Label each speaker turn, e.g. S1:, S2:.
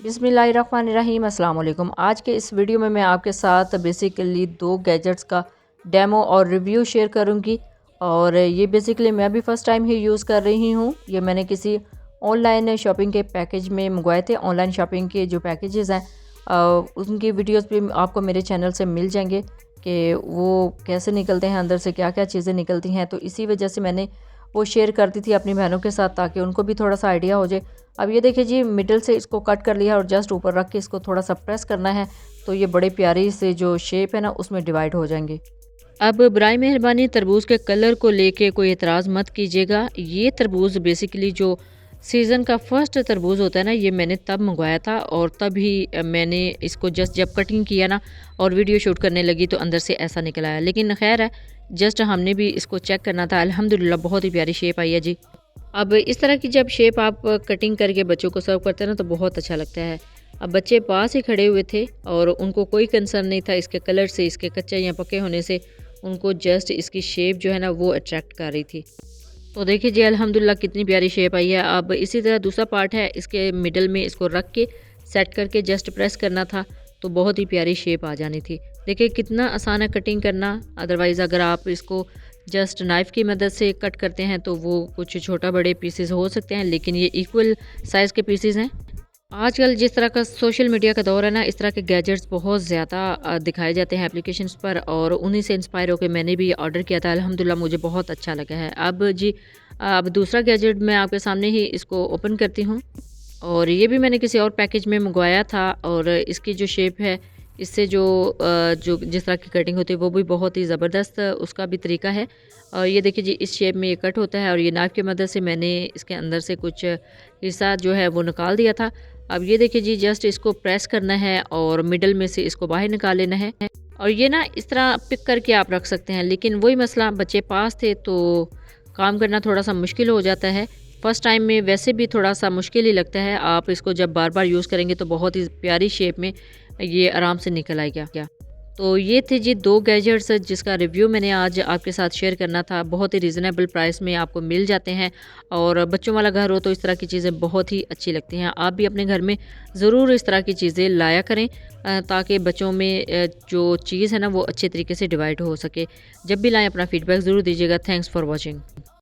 S1: बिस्मिल्लाहिर्रहमानिर्रहीम अस्सलाम वालेकुम। आज के इस वीडियो में मैं आपके साथ बेसिकली दो गैजेट्स का डेमो और रिव्यू शेयर करूंगी। और ये बेसिकली मैं भी फ़र्स्ट टाइम ही यूज़ कर रही हूँ। ये मैंने किसी ऑनलाइन शॉपिंग के पैकेज में मंगवाए थे। ऑनलाइन शॉपिंग के जो पैकेजेस हैं उनकी वीडियोस भी आपको मेरे चैनल से मिल जाएंगे कि वो कैसे निकलते हैं, अंदर से क्या क्या चीज़ें निकलती हैं। तो इसी वजह से मैंने वो शेयर करती थी अपनी बहनों के साथ ताकि उनको भी थोड़ा सा आइडिया हो जाए। अब ये देखिए जी, मिडल से इसको कट कर लिया और जस्ट ऊपर रख के इसको थोड़ा सा प्रेस करना है तो ये बड़े प्यारी से जो शेप है ना उसमें डिवाइड हो जाएंगे। अब बराए मेहरबानी तरबूज के कलर को लेके कोई एतराज़ मत कीजिएगा। ये तरबूज बेसिकली जो सीज़न का फर्स्ट तरबूज होता है ना, ये मैंने तब मंगवाया था और तब ही मैंने इसको जस्ट जब कटिंग किया ना और वीडियो शूट करने लगी तो अंदर से ऐसा निकल आया। लेकिन खैर है, जस्ट हमने भी इसको चेक करना था। अल्हम्दुलिल्लाह बहुत ही प्यारी शेप आई है जी। अब इस तरह की जब शेप आप कटिंग करके बच्चों को सर्व करते हैं ना तो बहुत अच्छा लगता है। अब बच्चे पास ही खड़े हुए थे और उनको कोई कंसर्न नहीं था इसके कलर से, इसके कच्चे या पके होने से। उनको जस्ट इसकी शेप जो है ना वो अट्रैक्ट कर रही थी। तो देखिए जी, अल्हम्दुलिल्लाह कितनी प्यारी शेप आई है। अब इसी तरह दूसरा पार्ट है, इसके मिडल में इसको रख के सेट करके जस्ट प्रेस करना था तो बहुत ही प्यारी शेप आ जानी थी। देखिए कितना आसान है कटिंग करना। अदरवाइज़ अगर आप इसको जस्ट नाइफ़ की मदद से कट करते हैं तो वो कुछ छोटा बड़े पीसेस हो सकते हैं, लेकिन ये इक्वल साइज़ के पीसेस हैं। आजकल जिस तरह का सोशल मीडिया का दौर है ना, इस तरह के गैजेट्स बहुत ज़्यादा दिखाए जाते हैं एप्लीकेशंस पर और उन्हीं से इंस्पायर होकर मैंने भी ऑर्डर किया था। अल्हम्दुलिल्लाह मुझे बहुत अच्छा लगा है। अब जी, अब दूसरा गैजेट मैं आपके सामने ही इसको ओपन करती हूँ। और ये भी मैंने किसी और पैकेज में मंगवाया था और इसकी जो शेप है, इससे जो जिस तरह की कटिंग होती है वो भी बहुत ही ज़बरदस्त उसका भी तरीका है। और ये देखिए जी, इस शेप में ये कट होता है और ये नाइफ़ की मदद से मैंने इसके अंदर से कुछ हिस्सा जो है वो निकाल दिया था। अब ये देखिए जी, जस्ट इसको प्रेस करना है और मिडल में से इसको बाहर निकाल लेना है। और ये ना इस तरह पिक करके आप रख सकते हैं, लेकिन वही मसला, बच्चे पास थे तो काम करना थोड़ा सा मुश्किल हो जाता है। फ़र्स्ट टाइम में वैसे भी थोड़ा सा मुश्किल ही लगता है। आप इसको जब बार बार यूज़ करेंगे तो बहुत ही प्यारी शेप में ये आराम से निकल आएगा क्या। तो ये थे जी दो गैजेट्स जिसका रिव्यू मैंने आज आपके साथ शेयर करना था। बहुत ही रीज़नेबल प्राइस में आपको मिल जाते हैं और बच्चों वाला घर हो तो इस तरह की चीज़ें बहुत ही अच्छी लगती हैं। आप भी अपने घर में ज़रूर इस तरह की चीज़ें लाया करें ताकि बच्चों में जो चीज़ है ना वो अच्छे तरीके से डिवाइड हो सके। जब भी लाएँ अपना फ़ीडबैक ज़रूर दीजिएगा। Thanks for watching.